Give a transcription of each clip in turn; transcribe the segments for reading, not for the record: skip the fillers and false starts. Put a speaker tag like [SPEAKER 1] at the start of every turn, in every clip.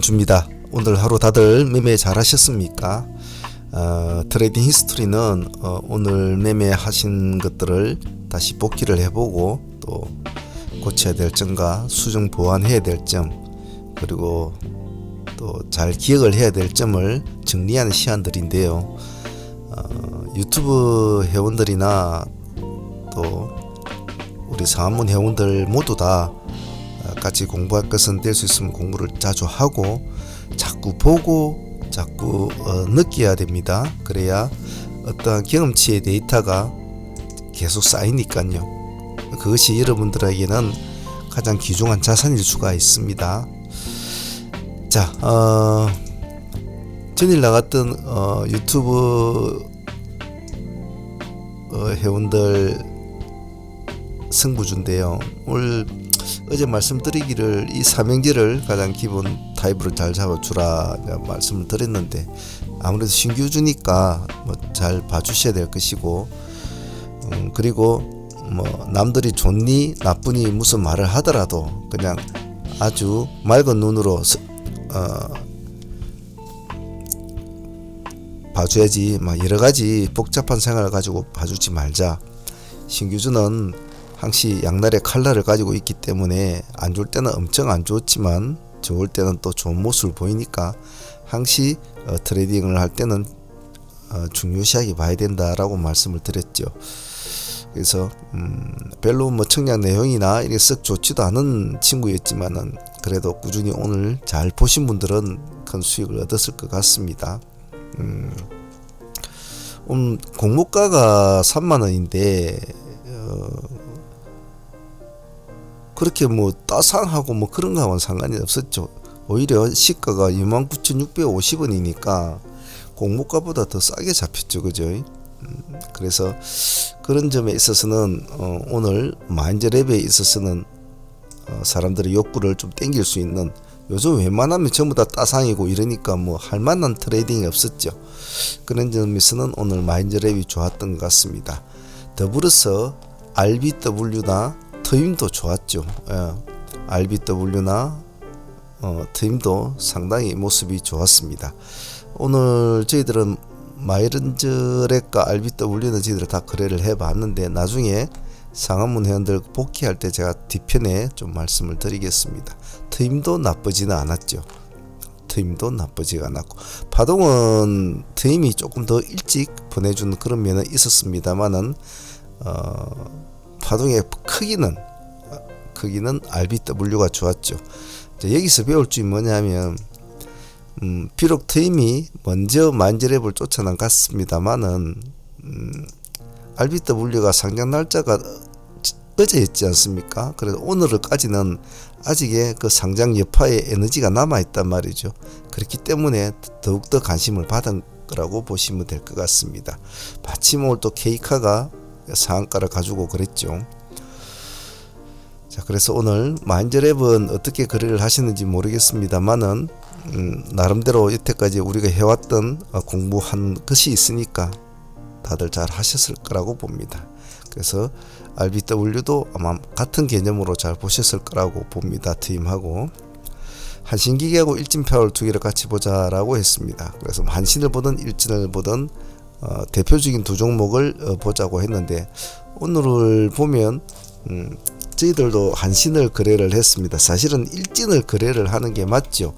[SPEAKER 1] 주입니다. 오늘 하루 다들 매매 잘 하셨습니까? 트레이딩 히스토리는 오늘 매매하신 것들을 다시 복기를 해보고 또 고쳐야 될 점과 수정 보완해야 될 점, 그리고 또 잘 기억을 해야 될 점을 정리하는 시간들인데요. 유튜브 회원들이나 또 우리 상한문 회원들 모두 다 같이 공부할 것은 될 수 있으면 공부를 자주 하고 자꾸 보고 자꾸 느껴야 됩니다. 그래야 어떠한 경험치의 데이터가 계속 쌓이니까요. 그것이 여러분들에게는 가장 귀중한 자산일 수가 있습니다. 자, 전일 나갔던 유튜브 회원들 승부주인데요. 오늘 어제 말씀드리기를 이 삼형제를 가장 기본 타입으로 잘 잡아주라 말씀을 드렸는데, 아무래도 신규주니까 잘 봐주셔야 될 것이고, 그리고 남들이 좋니 나쁘니 무슨 말을 하더라도 그냥 아주 맑은 눈으로 봐줘야지 여러가지 복잡한 생각을 가지고 봐주지 말자. 신규주는 항시 양날의 칼날을 가지고 있기 때문에 안 좋을 때는 엄청 안 좋지만 좋을 때는 또 좋은 모습을 보이니까 항시 트레이딩을 할 때는 중요시하게 봐야 된다라고 말씀을 드렸죠. 그래서 별로 청약 내용이나 이게 썩 좋지도 않은 친구였지만은 그래도 꾸준히 오늘 잘 보신 분들은 큰 수익을 얻었을 것 같습니다. 공모가가 3만원인데 그렇게 따상하고 그런 거하고는 상관이 없었죠. 오히려 시가가 29,650원이니까 공모가보다 더 싸게 잡혔죠. 그죠? 그래서 그런 점에 있어서는 오늘 마인드랩에 있어서는 사람들의 욕구를 좀 땡길 수 있는, 요즘 웬만하면 전부 다 따상이고 이러니까 할 만한 트레이딩이 없었죠. 그런 점에서는 오늘 마인드랩이 좋았던 것 같습니다. 더불어서 RBW나 트임도 좋았죠. RBW나 트임도 상당히 모습이 좋았습니다. 오늘 저희들은 마이런즈렉과 RBW는 저희들 다 거래를 해봤는데, 나중에 상한문 회원들 복귀할 때 제가 뒤편에 좀 말씀을 드리겠습니다. 트임도 나쁘지는 않았죠. 트임도 나쁘지가 않았고, 파동은 트임이 조금 더 일찍 보내주는 그런 면은 있었습니다만은 파동의 크기는 RBW가 좋았죠. 여기서 배울 점이 뭐냐면, 비록 트임이 먼저 마인드랩을 쫓아나갔습니다만은 RBW가 상장 날짜가 어제였지 않습니까? 그래서 오늘까지는 아직의 그 상장 여파의 에너지가 남아있단 말이죠. 그렇기 때문에 더욱더 관심을 받은 거라고 보시면 될 것 같습니다. 마침 오늘 또 케이카가 상한가를 가지고 그랬죠. 자, 그래서 오늘 마인드랩은 어떻게 거래를 하시는지 모르겠습니다만은 나름대로 여태까지 우리가 해왔던 공부한 것이 있으니까 다들 잘 하셨을 거라고 봅니다. 그래서 RBW도 아마 같은 개념으로 잘 보셨을 거라고 봅니다. 트임하고 한신기계하고 일진표를 두 개를 같이 보자라고 했습니다. 그래서 한신을 보든 일진을 보든 대표적인 두 종목을 보자고 했는데, 오늘을 보면 저희들도 한신을 거래를 했습니다. 사실은 일진을 거래를 하는 게 맞죠.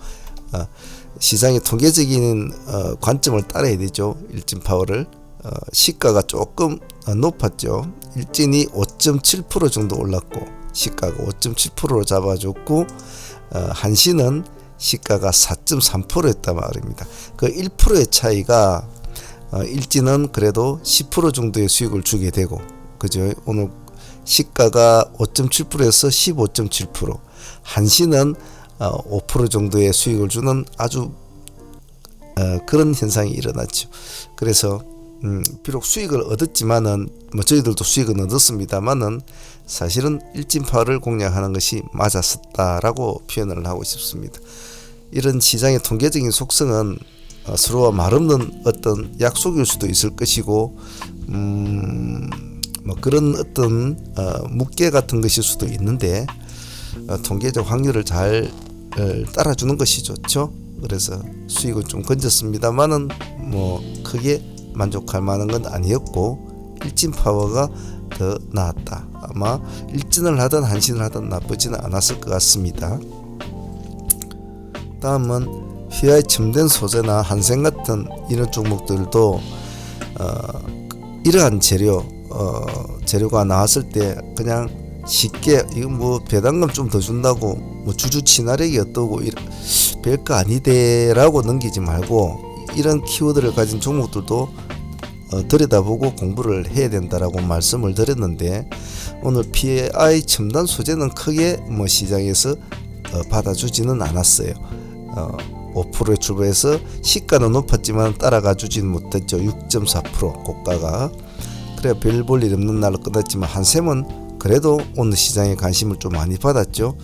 [SPEAKER 1] 시장의 통계적인 관점을 따라야 되죠. 일진 파워를 시가가 조금 높았죠. 일진이 5.7% 정도 올랐고 시가가 5.7%로 잡아줬고, 한신은 시가가 4.3%였단 말입니다. 그 1%의 차이가 일진은 그래도 10% 정도의 수익을 주게 되고, 그죠? 오늘 시가가 5.7%에서 15.7%, 한신은 5% 정도의 수익을 주는 아주 그런 현상이 일어났죠. 그래서 비록 수익을 얻었지만은 저희들도 수익은 얻었습니다만은 사실은 일진파를 공략하는 것이 맞았었다라고 표현을 하고 싶습니다. 이런 시장의 통계적인 속성은 서로와 말없는 어떤 약속일 수도 있을 것이고 그런 어떤 묵계 같은 것일 수도 있는데 통계적 확률을 잘 따라주는 것이 좋죠. 그래서 수익은 좀 건졌습니다만은 뭐 크게 만족할 만한 건 아니었고 일진파워가 더 나았다. 아마 일진을 하든 한신을 하든 나쁘지는 않았을 것 같습니다. 다음은 휘하의 첨단 소재나 한생 같은 이런 종목들도 이러한 재료가 나왔을 때 그냥 쉽게 이거 뭐 배당금 좀 더 준다고 뭐 주주 친화력이 어떠고 별거 아니대라고 넘기지 말고 이런 키워드를 가진 종목들도 들여다보고 공부를 해야 된다라고 말씀을 드렸는데 오늘 PAI 첨단 소재는 크게 뭐 시장에서 받아주지는 않았어요. 5%에 출발해서 시가는 높았지만 따라가 주지는 못했죠. 6.4% 고가가. 그래 별 볼 일 없는 날로 끝났지만 한샘은 그래도 오늘 시장에 관심을 좀 많이 받았죠.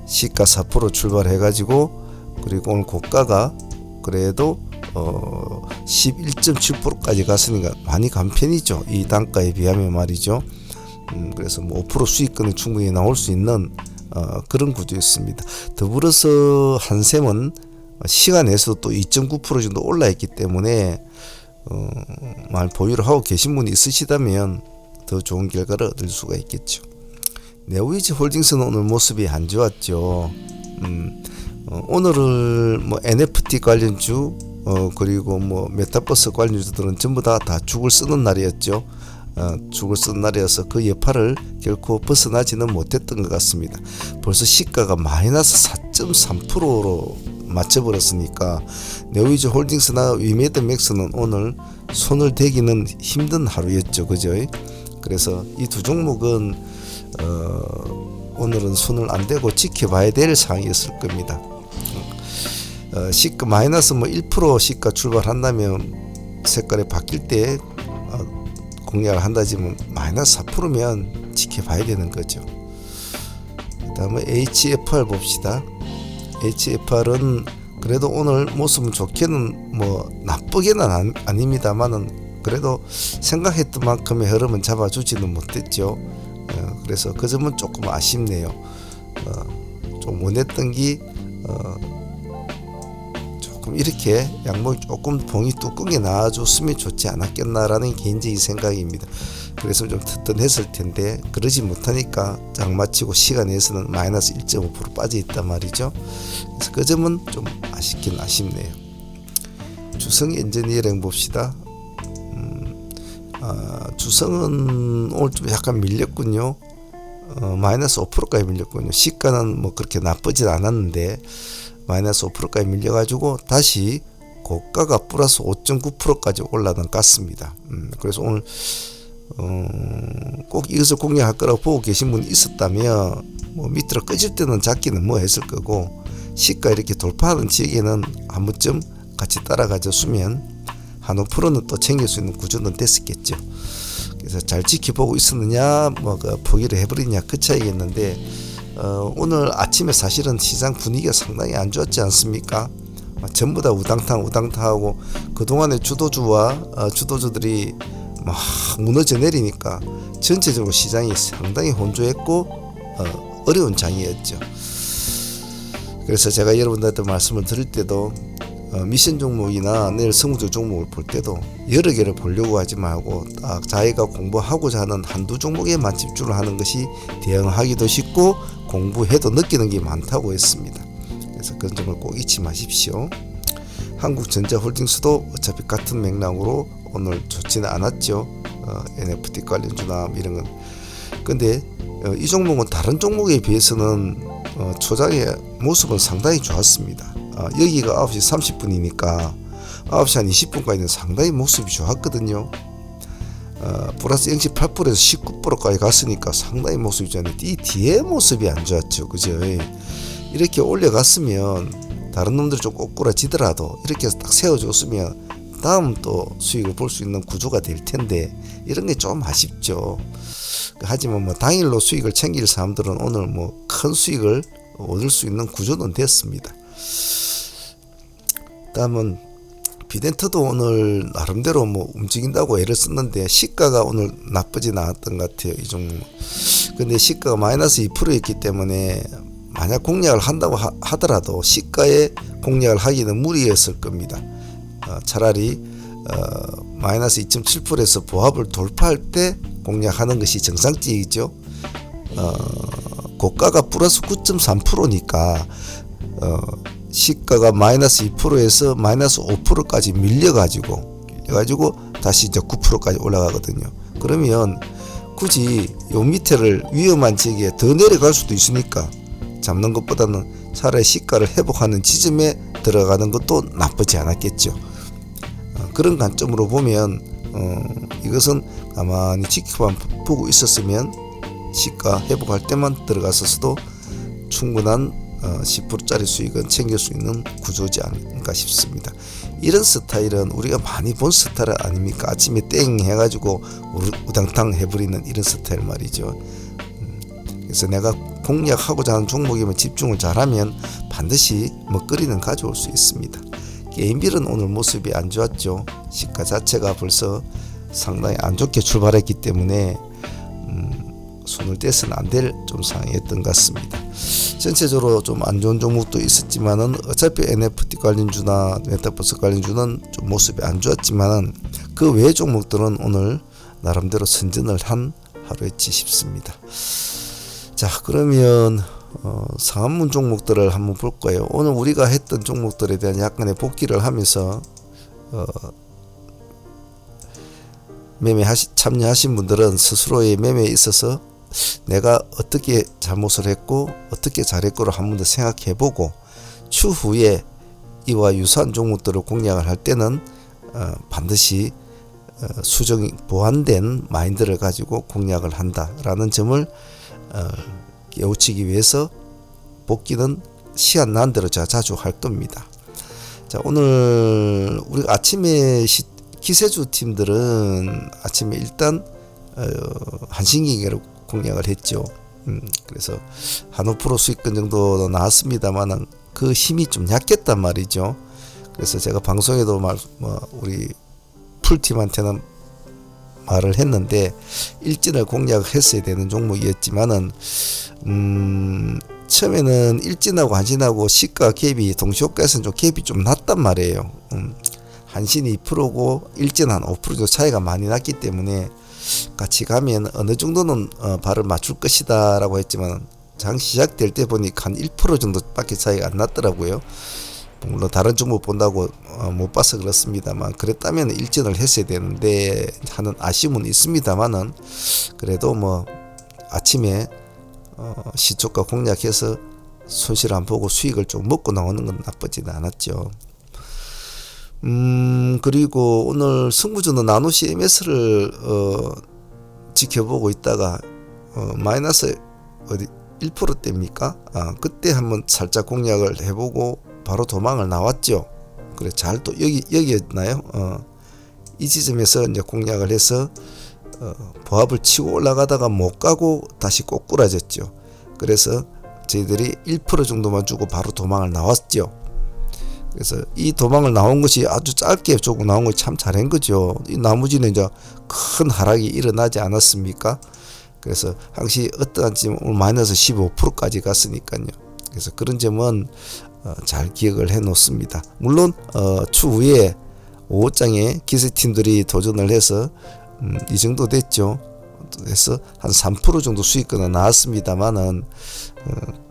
[SPEAKER 1] 시가 4% 출발해가지고 그리고 오늘 고가가 그래도 11.7%까지 갔으니까 많이 간 편이죠. 이 단가에 비하면 말이죠. 그래서 뭐 5% 수익권이 충분히 나올 수 있는 그런 구조였습니다. 더불어서 한샘은 시간에서도 또 2.9% 정도 올라있기 때문에 말 보유를 하고 계신 분이 있으시다면 더 좋은 결과를 얻을 수가 있겠죠. 네오이지 홀딩스는 오늘 모습이 안 좋았죠. 오늘을 뭐 NFT 관련주 그리고 뭐 메타버스 관련주들은 전부 다 죽을 쓰는 날이었죠. 죽을 쓰는 날이어서 그 여파를 결코 벗어나지는 못했던 것 같습니다. 벌써 시가가 마이너스 4.3%로 맞춰버렸으니까 네오이지 홀딩스나 위메드맥스는 오늘 손을 대기는 힘든 하루였죠. 그죠? 그래서 이 두 종목은 오늘은 손을 안 대고 지켜봐야 될 상황이었을 겁니다. 시가 마이너스 뭐 1% 시가 출발한다면 색깔이 바뀔 때 공략을 한다지만 마이너스 4%면 지켜봐야 되는 거죠. 그 다음에 HFR 봅시다. HFR은 그래도 오늘 모습은 좋게는 뭐 나쁘게는 아닙니다만은 그래도 생각했던 만큼의 흐름은 잡아주지는 못했죠. 그래서 그 점은 조금 아쉽네요. 좀 원했던 게 조금 이렇게 양봉이 조금 봉이 뚜껑이 나와줬으면 좋지 않았겠나라는 개인적인 생각입니다. 그래서 좀 튼튼했을 텐데 그러지 못하니까 장마치고 시간에서는 마이너스 1.5% 빠져 있단 말이죠. 그래서 그 점은 좀 아쉽긴 아쉽네요. 주성 엔지니어링 봅시다. 주성은 오늘 좀 약간 밀렸군요. 마이너스 5%까지 밀렸군요. 시가는 뭐 그렇게 나쁘진 않았는데 마이너스 5%까지 밀려가지고 다시 고가가 플러스 5.9%까지 올라간 것 같습니다. 그래서 오늘 꼭 이것을 공략할 거라고 보고 계신 분이 있었다면 뭐 밑으로 꺼질 때는 잡기는 뭐 했을 거고 시가 이렇게 돌파하는 지역에는 한 번쯤 같이 따라가 줬으면 한 5%는 또 챙길 수 있는 구조는 됐었겠죠. 그래서 잘 지켜보고 있었느냐 뭐 그 포기를 해버리냐 그 차이겠는데 오늘 아침에 사실은 시장 분위기가 상당히 안 좋았지 않습니까? 전부 다 우당탕하고 그동안의 주도주들이 막 무너져 내리니까 전체적으로 시장이 상당히 혼조했고 어려운 장이었죠. 그래서 제가 여러분들한테 말씀을 드릴 때도 미션 종목이나 내일 성우조 종목을 볼 때도 여러 개를 보려고 하지 말고 딱 자기가 공부하고자 하는 한두 종목에만 집중을 하는 것이 대응하기도 쉽고 공부해도 느끼는 게 많다고 했습니다. 그래서 그런 점을 꼭 잊지 마십시오. 한국전자홀딩스도 어차피 같은 맥락으로 오늘 좋지는 않았죠. NFT 관련주나 이런 건. 근데 이 종목은 다른 종목에 비해서는 초장의 모습은 상당히 좋았습니다. 여기가 9시 30분이니까 9시 한 20분까지는 상당히 모습이 좋았거든요. 플러스 0.8%에서 19%까지 갔으니까 상당히 모습이 좋았는데 이 뒤에 모습이 안 좋았죠. 그죠? 이렇게 올려갔으면 다른 놈들이 좀 꼬꾸라지더라도 이렇게 딱 세워줬으면 다음 또 수익을 볼 수 있는 구조가 될 텐데 이런 게 좀 아쉽죠. 하지만 뭐 당일로 수익을 챙길 사람들은 오늘 뭐 큰 수익을 얻을 수 있는 구조는 됐습니다. 다음은 비덴트도 오늘 나름대로 뭐 움직인다고 애를 썼는데 시가가 오늘 나쁘진 않았던 것 같아요. 이 종목. 근데 시가가 마이너스 2%였기 때문에 만약 공략을 한다고 하더라도 시가에 공략을 하기는 무리였을 겁니다. 차라리 마이너스 2.7%에서 보합을 돌파할 때 공략하는 것이 정상적이죠. 고가가 플러스 9.3%니까 시가가 마이너스 2%에서 마이너스 5%까지 밀려가지고 다시 이제 9%까지 올라가거든요. 그러면 굳이 요 밑에를 위험한 지역에 더 내려갈 수도 있으니까 잡는 것보다는 차라리 시가를 회복하는 지점에 들어가는 것도 나쁘지 않았겠죠. 그런 관점으로 보면 이것은 가만히 지켜만 보고 있었으면 시가 회복할 때만 들어갔었어도 충분한 10%짜리 수익은 챙길 수 있는 구조지 않을까 싶습니다. 이런 스타일은 우리가 많이 본 스타일 아닙니까? 아침에 땡 해가지고 우당탕 해버리는 이런 스타일 말이죠. 그래서 내가 공략하고자 하는 종목이면 집중을 잘하면 반드시 먹거리는 가져올 수 있습니다. 게임빌은 오늘 모습이 안 좋았죠. 시가 자체가 벌써 상당히 안 좋게 출발했기 때문에 손을 떼서는 안 될 좀 상황이었던 것 같습니다. 전체적으로 좀 안 좋은 종목도 있었지만은 어차피 NFT 관련주나 메타버스 관련주는 좀 모습이 안 좋았지만은 그 외 종목들은 오늘 나름대로 선전을 한 하루였지 싶습니다. 자, 그러면 상한문 종목들을 한번 볼 거예요. 오늘 우리가 했던 종목들에 대한 약간의 복기를 하면서 참여하신 분들은 스스로의 매매에 있어서 내가 어떻게 잘못을 했고 어떻게 잘했고를 한 번 더 생각해보고 추후에 이와 유사한 종목들을 공략을 할 때는 반드시 수정이 보완된 마인드를 가지고 공략을 한다라는 점을 깨우치기 위해서 복귀는 시간 난 대로 제가 자주 할 겁니다. 자, 오늘 우리가 아침에 기세주 팀들은 아침에 일단 한신기계로 공략을 했죠. 그래서 한 5% 수익권 정도 나왔습니다만 그 힘이 좀 약했단 말이죠. 그래서 제가 방송에도 우리 풀팀한테는 말을 했는데 일진을 공략했어야 되는 종목이었지만은 처음에는 일진하고 한신하고 시가 갭이 동시효과에서는 좀 갭이 좀 낮단 말이에요. 한신이 2%고 일진 한 5% 정도 차이가 많이 났기 때문에 같이 가면 어느 정도는 발을 맞출 것이다 라고 했지만 장 시작될 때 보니까 한 1% 정도밖에 차이가 안 났더라고요. 물론 다른 종목 본다고 못 봐서 그렇습니다만 그랬다면 일진을 했어야 되는데 하는 아쉬움은 있습니다만은 그래도 아침에 시초가 공략해서 손실 안 보고 수익을 좀 먹고 나오는 건 나쁘지는 않았죠. 그리고 오늘 승부주는 나노 CMS를 지켜보고 있다가 마이너스 1%대입니까? 그때 한번 살짝 공략을 해보고 바로 도망을 나왔죠. 그래 잘 또 여기였나요? 이 지점에서 이제 공략을 해서 보합을 치고 올라가다가 못 가고 다시 꼬꾸라졌죠. 그래서 저희들이 1% 정도만 주고 바로 도망을 나왔죠. 그래서 이 도망을 나온 것이 아주 짧게 조금 나온 것이 참 잘한 거죠. 이 나머지는 이제 큰 하락이 일어나지 않았습니까? 그래서 항시 어떠한 지금 오늘 마이너스 15%까지 갔으니까요. 그래서 그런 점은 잘 기억을 해 놓습니다. 물론 추후에 5호장에 기세팀들이 도전을 해서 이 정도 됐죠. 해서 한 3% 정도 수익권은 나왔습니다만은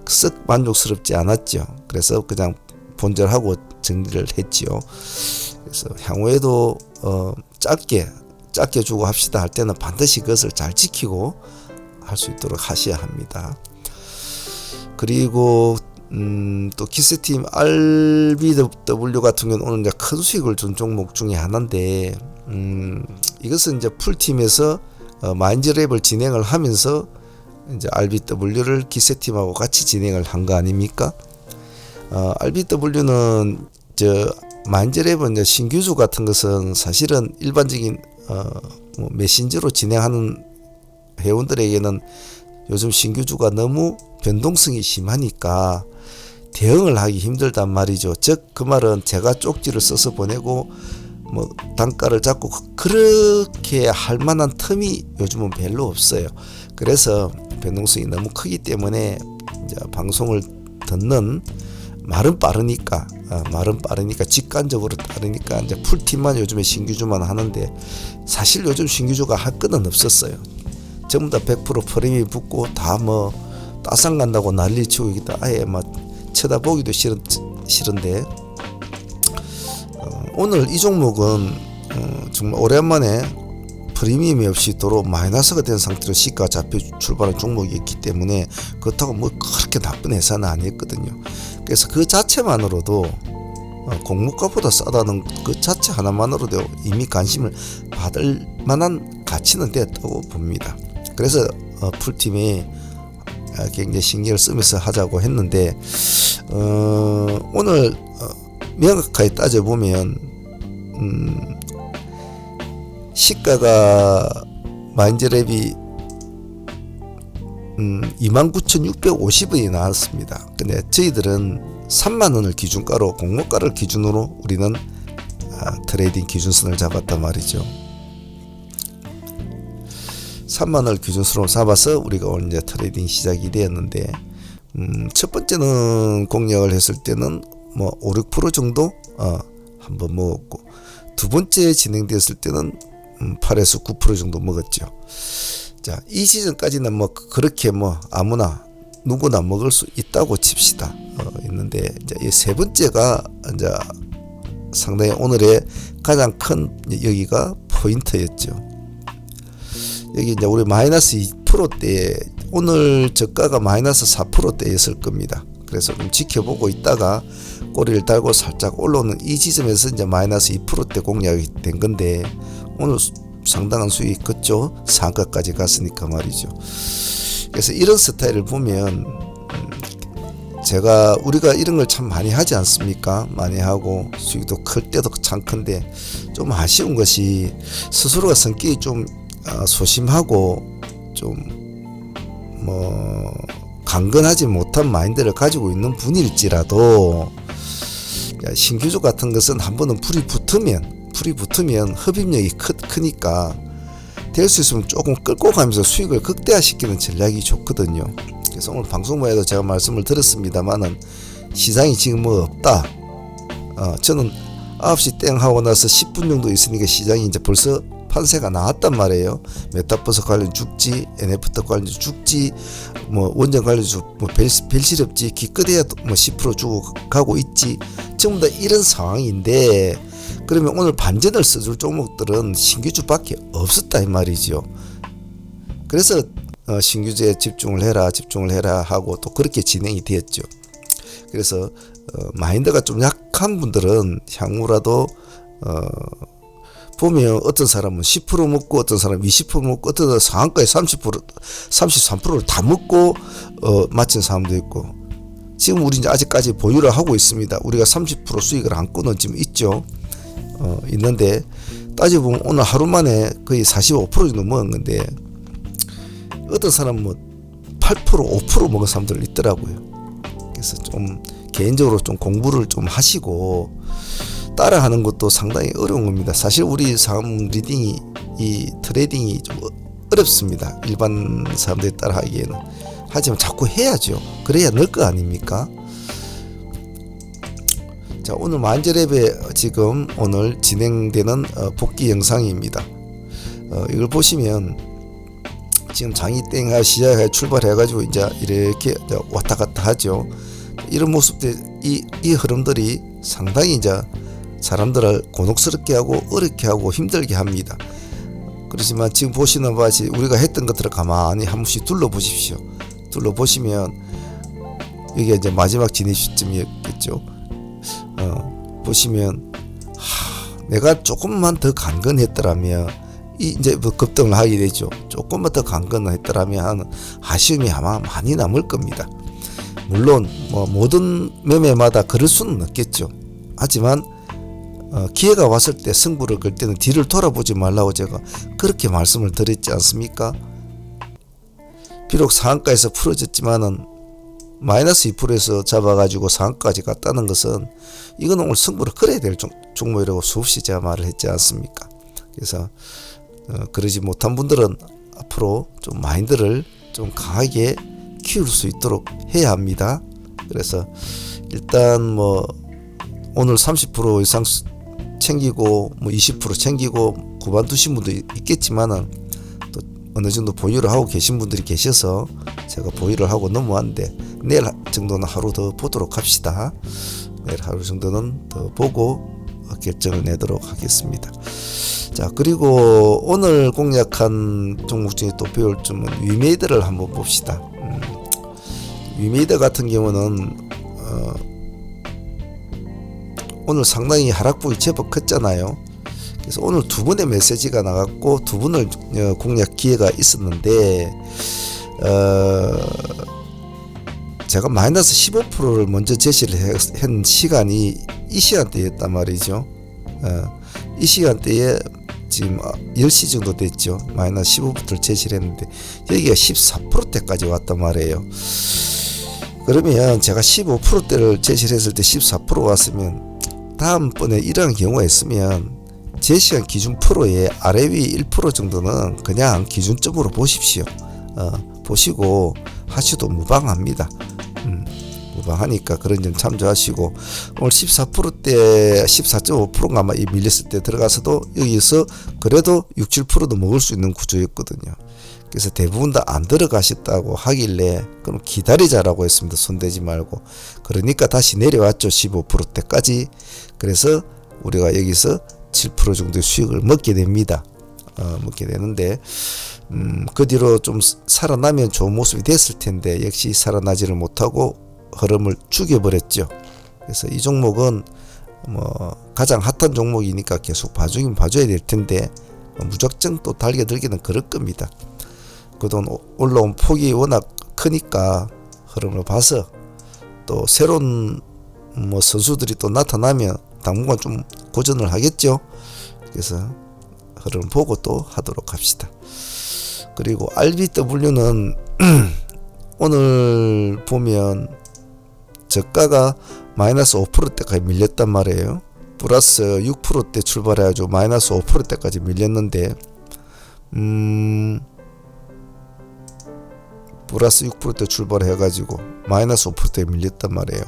[SPEAKER 1] 썩 만족스럽지 않았죠. 그래서 그냥 본절하고 정리를 했지요. 그래서 향후에도 짧게 주고 합시다 할 때는 반드시 그것을 잘 지키고 할 수 있도록 하셔야 합니다. 그리고 또 기세팀 RBW 같은 경우는 오늘 이제 큰 수익을 준 종목 중에 하나인데 이것은 이제 풀팀에서 마인드랩을 진행을 하면서 이제 RBW를 기세팀하고 같이 진행을 한 거 아닙니까? RBW는 마인드랩은 이제 신규주 같은 것은 사실은 일반적인 메신저로 진행하는 회원들에게는 요즘 신규주가 너무 변동성이 심하니까 대응을 하기 힘들단 말이죠. 즉 그 말은 제가 쪽지를 써서 보내고 단가를 잡고 그렇게 할 만한 틈이 요즘은 별로 없어요. 그래서 변동성이 너무 크기 때문에 이제 방송을 듣는 말은 빠르니까 직관적으로 따르니까 이제 풀팀만 요즘에 신규주만 하는데 사실 요즘 신규주가 할 거는 없었어요. 전부 다 100% 프레임이 붙고 다 뭐 따상 간다고 난리 치고 있다. 아예 막 쳐다보기도 싫은데 오늘 이 종목은 정말 오랜만에 프리미엄이 없이 도로 마이너스가 된 상태로 시가가 잡혀 출발한 종목이었기 때문에 그렇다고 뭐 그렇게 나쁜 회사는 아니었거든요. 그래서 그 자체만으로도 공모가보다 싸다는 그 자체 하나만으로도 이미 관심을 받을 만한 가치는 됐다고 봅니다. 그래서 풀팀이 굉장히 신경을 쓰면서 하자고 했는데 오늘 명확하게 따져보면 시가가 마인드랩이 29,650원이 나왔습니다. 근데 저희들은 3만원을 기준가로 공모가를 기준으로 우리는 트레이딩 기준선을 잡았단 말이죠. 3만원을 기준으로 잡아서 우리가 오늘 이제 트레이딩 시작이 되었는데 첫 번째는 공략을 했을 때는 뭐 5, 6% 정도 한번 먹었고 두 번째 진행되었을 때는 8에서 9% 정도 먹었죠. 자, 이 시즌까지는 뭐 그렇게 뭐 아무나 누구나 먹을 수 있다고 칩시다. 있는데 이제 이 세 번째가 이제 상당히 오늘의 가장 큰 여기가 포인트였죠. 여기 이제 우리 마이너스 2%대 오늘 저가가 마이너스 4%대였을 겁니다. 그래서 좀 지켜보고 있다가 꼬리를 달고 살짝 올라오는 이 지점에서 이제 마이너스 2%대 공략이 된 건데 오늘 상당한 수익이 컸죠. 상가까지 갔으니까 말이죠. 그래서 이런 스타일을 보면 우리가 이런 걸 참 많이 하지 않습니까? 많이 하고 수익도 클 때도 참 큰데 좀 아쉬운 것이 스스로가 성격이 좀 소심하고 좀 뭐 강건하지 못한 마인드를 가지고 있는 분일지라도 신규주 같은 것은 한 번은 불이 붙으면 흡입력이 크니까 될 수 있으면 조금 끌고 가면서 수익을 극대화시키는 전략이 좋거든요. 그래서 오늘 방송국에도 제가 말씀을 드렸습니다만은 시장이 지금 뭐 없다. 저는 9시 땡 하고 나서 10분 정도 있으니까 시장이 이제 벌써 판세가 나왔단 말이에요. 메타버스 관련 죽지, NFT 관련 죽지, 뭐 원전 관련 뭐 벨시럽지, 기껏해야 뭐 10% 주고 가고 있지. 전부 다 이런 상황인데 그러면 오늘 반전을 써줄 종목들은 신규주밖에 없었다 이 말이죠. 그래서 신규주에 집중을 해라 하고 또 그렇게 진행이 되었죠. 그래서 마인드가 좀 약한 분들은 향후라도 보면 어떤 사람은 10% 먹고 어떤 사람은 20% 먹고 어떤 사람은 상한가에 30%, 33%를 다 먹고 마친 사람도 있고 지금 우리 이제 아직까지 보유를 하고 있습니다. 우리가 30% 수익을 안고는 지금 있죠. 있는데 따져보면 오늘 하루 만에 거의 45% 정도 먹은 건데 어떤 사람은 뭐 8%, 5% 먹은 사람들 있더라고요. 그래서 좀 개인적으로 좀 공부를 좀 하시고 따라하는 것도 상당히 어려운 겁니다. 사실 우리 상품 리딩이 이 트레이딩이 좀 어렵습니다. 일반 사람들이 따라하기에는. 하지만 자꾸 해야죠. 그래야 늘 거 아닙니까? 자, 오늘 만재랩에 지금 오늘 진행되는 복귀 영상입니다. 이걸 보시면 지금 장이 땡하 시작해 출발해가지고 이제 이렇게 왔다 갔다 하죠. 이런 모습들, 이 흐름들이 상당히 이제 사람들을 곤혹스럽게 하고 어렵게 하고 힘들게 합니다. 그렇지만 지금 보시는 바지 우리가 했던 것들을 가만히 한 번씩 둘러보십시오. 둘러보시면 이게 이제 마지막 진입 시점이었겠죠. 보시면 내가 조금만 더 강건했더라면 이제 뭐 급등을 하게 되죠. 조금만 더 강건을 했더라면 하는 아쉬움이 아마 많이 남을 겁니다. 물론 뭐 모든 매매마다 그럴 수는 없겠죠. 하지만 기회가 왔을 때 승부를 걸 때는 뒤를 돌아보지 말라고 제가 그렇게 말씀을 드렸지 않습니까? 비록 상한가에서 풀어졌지만은 마이너스 2%에서 잡아가지고 상한가까지 갔다는 것은 이건 오늘 승부를 걸어야 될 종목이라고 수없이 제가 말을 했지 않습니까? 그래서 그러지 못한 분들은 앞으로 좀 마인드를 좀 강하게 키울 수 있도록 해야 합니다. 그래서 일단 뭐 오늘 30% 이상 챙기고 뭐 20% 챙기고 그만두신 분도 있겠지만은 또 어느 정도 보유를 하고 계신 분들이 계셔서 제가 보유를 하고 넘어왔는데 내일 정도는 하루 더 보도록 합시다. 내일 하루 정도는 더 보고 결정을 내도록 하겠습니다. 자, 그리고 오늘 공략한 종목 중에 또 배울 점은 위메이드를 한번 봅시다. 위메이드 같은 경우는 오늘 상당히 하락폭이 제법 컸잖아요. 그래서 오늘 두 분의 메시지가 나갔고 두 분을 공략 기회가 있었는데 제가 마이너스 15%를 먼저 제시를 한 시간이 이 시간대였단 말이죠. 이 시간대에 지금 10시 정도 됐죠. 마이너스 15%를 제시를 했는데 여기가 14%대까지 왔단 말이에요. 그러면 제가 15%대를 제시를 했을 때 14% 왔으면 다음번에 이런 경우가 있으면 제시한 기준 프로의 아래 위 1% 정도는 그냥 기준점으로 보십시오. 보시고 하셔도 무방합니다. 무방하니까 그런 점 참조하시고 오늘 14%대 14.5%가 아마 밀렸을 때 들어가서도 여기서 그래도 6, 7%도 먹을 수 있는 구조였거든요. 그래서 대부분 다 안 들어가셨다고 하길래 그럼 기다리자라고 했습니다. 손대지 말고. 그러니까 다시 내려왔죠. 15%대까지. 그래서 우리가 여기서 7% 정도의 수익을 먹게 됩니다. 먹게 되는데 그 뒤로 좀 살아나면 좋은 모습이 됐을 텐데 역시 살아나지를 못하고 흐름을 죽여버렸죠. 그래서 이 종목은 뭐 가장 핫한 종목이니까 계속 봐주긴 봐줘야 될 텐데 무작정 또 달겨들기는 그럴 겁니다. 그동안 올라온 폭이 워낙 크니까 흐름을 봐서 또 새로운 뭐 선수들이 또 나타나면 당분간 좀 고전을 하겠죠. 그래서 흐름 보고 또 하도록 합시다. 그리고 RBW는 오늘 보면 저가가 마이너스 5%대까지 밀렸단 말이에요. 플러스 6%대 출발해가지고 마이너스 5%대까지 밀렸는데 플러스 6%대 출발해가지고 마이너스 5%대 밀렸단 말이에요.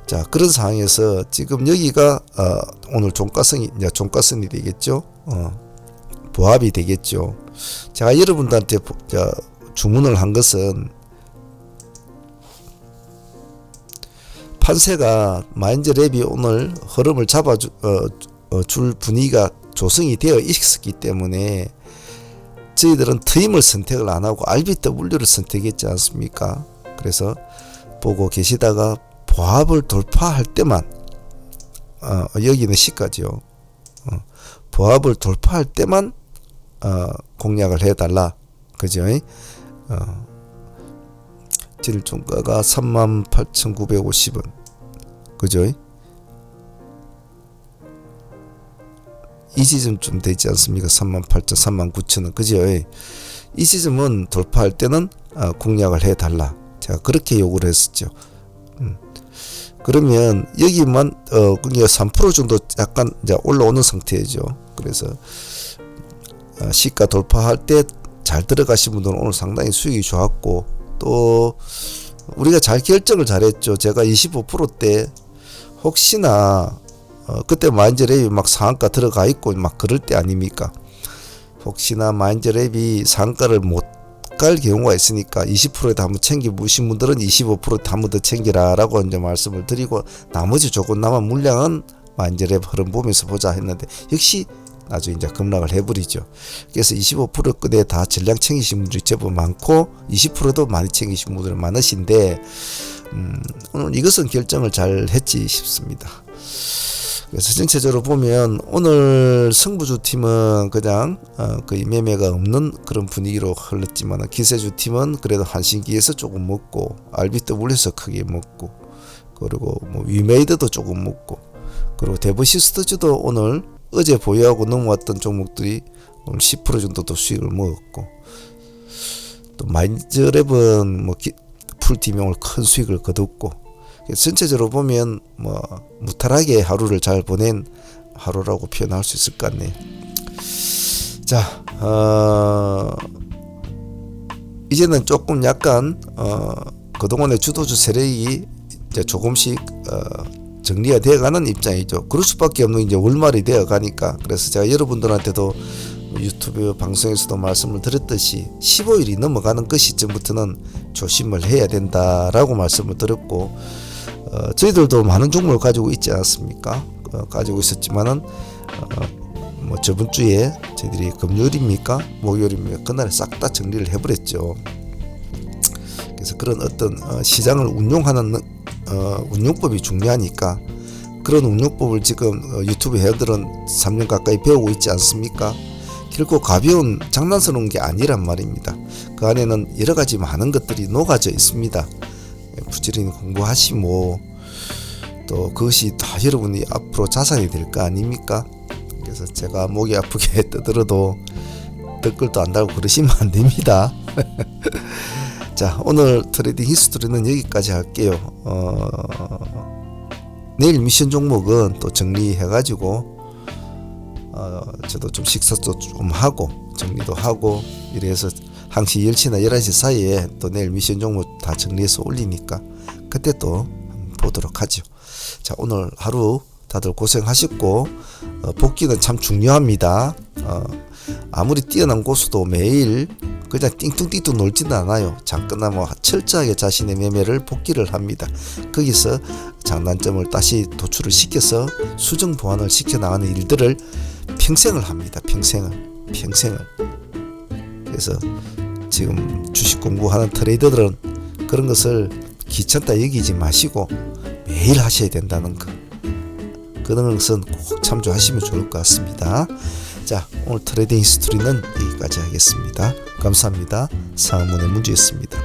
[SPEAKER 1] 자, 그런 상황에서 지금 여기가 오늘 종가선이 되겠죠. 보합이 되겠죠. 제가 여러분들한테 주문을 한 것은 판세가 마인드랩이 오늘 흐름을 잡아줄 분위기가 조성이 되어 있었기 때문에 저희들은 트임을 선택을 안 하고 RBW를 선택했지 않습니까? 그래서 보고 계시다가 보합을 돌파할 때만 여기는 시가죠. 보합을 돌파할 때만 공략을 해달라. 그죠? 진일종가가 38,950원. 그죠? 이 지점쯤 되지 않습니까? 38,000, 39,000원. 그죠? 이 지점은 돌파할 때는 공략을 해달라. 제가 그렇게 요구를 했었죠. 그러면 여기만 그게 3% 정도 약간 이제 올라오는 상태죠. 그래서 시가 돌파할 때 잘 들어가신 분들은 오늘 상당히 수익이 좋았고 또 우리가 잘 결정을 잘했죠. 제가 25%대 혹시나 그때 마인드랩이 막 상한가 들어가 있고 막 그럴 때 아닙니까? 혹시나 마인드랩이 상한가를 못 갈 경우가 있으니까 20%에도 한번 챙겨보신 분들은 25%에 한번 더 챙기라 라고 이제 말씀을 드리고 나머지 조금 남은 물량은 마인드랩 흐름 보면서 보자 했는데 역시 나중에 이제 급락을 해버리죠. 그래서 25%대 다 전량 챙기신 분들이 제법 많고 20%도 많이 챙기신 분들이 많으신데 오늘 이것은 결정을 잘 했지 싶습니다. 그래서 전체적으로 보면 오늘 승부주 팀은 그냥 거의 매매가 없는 그런 분위기로 흘렀지만 기세주 팀은 그래도 한신기에서 조금 먹고 RBW에서 크게 먹고 그리고 뭐 위메이드도 조금 먹고 그리고 데브시스트주도 오늘 어제 보유하고 넘어왔던 종목들이 오늘 10% 정도도 수익을 먹었고 또 마인드랩은 뭐 풀팀이 오늘 큰 수익을 거뒀고 전체적으로 보면 뭐 무탈하게 하루를 잘 보낸 하루라고 표현할 수 있을 것 같네요. 자, 이제는 조금 약간 그동안의 주도주 세력이 이제 조금씩 정리가 되어가는 입장이죠. 그럴 수밖에 없는 이제 월말이 되어가니까. 그래서 제가 여러분들한테도 유튜브 방송에서도 말씀을 드렸듯이 15일이 넘어가는 그 시점부터는 조심을 해야 된다라고 말씀을 드렸고, 저희들도 많은 종목을 가지고 있지 않았습니까? 가지고 있었지만은 뭐 저번 주에 저희들이 금요일입니까 목요일입니까 그날에 싹 다 정리를 해버렸죠. 그래서 그런 어떤 시장을 운용하는 운용법이 중요하니까, 그런 운용법을 지금 유튜브 회원들은 3년 가까이 배우고 있지 않습니까? 결코 가벼운 장난스러운 게 아니란 말입니다. 그 안에는 여러 가지 많은 것들이 녹아져 있습니다. 부지런히 공부하시고 또 그것이 다 여러분이 앞으로 자산이 될 거 아닙니까? 그래서 제가 목이 아프게 떠들어도 댓글도 안 달고 그러시면 안 됩니다. 자, 오늘 트레이딩 히스토리는 여기까지 할게요. 내일 미션 종목은 또 정리해가지고 저도 좀 식사도 좀 하고 정리도 하고 이래서 항시 10시나 11시 사이에 또 내일 미션 종목 다 정리해서 올리니까 그때 또 보도록 하죠. 자, 오늘 하루 다들 고생하셨고, 복귀는 참 중요합니다. 아무리 뛰어난 고수도 매일 그냥 띵뚱띵뚱 놀지는 않아요. 장 끝나면 철저하게 자신의 매매를 복귀를 합니다. 거기서 장단점을 다시 도출을 시켜서 수정 보완을 시켜 나가는 일들을 평생을 합니다. 평생을. 그래서 지금 주식 공부하는 트레이더들은 그런 것을 귀찮다 여기지 마시고 매일 하셔야 된다는 거. 그런 것은 꼭 참조하시면 좋을 것 같습니다. 자, 오늘 트레이딩 히스토리는 여기까지 하겠습니다. 감사합니다. 상문의 문주였습니다.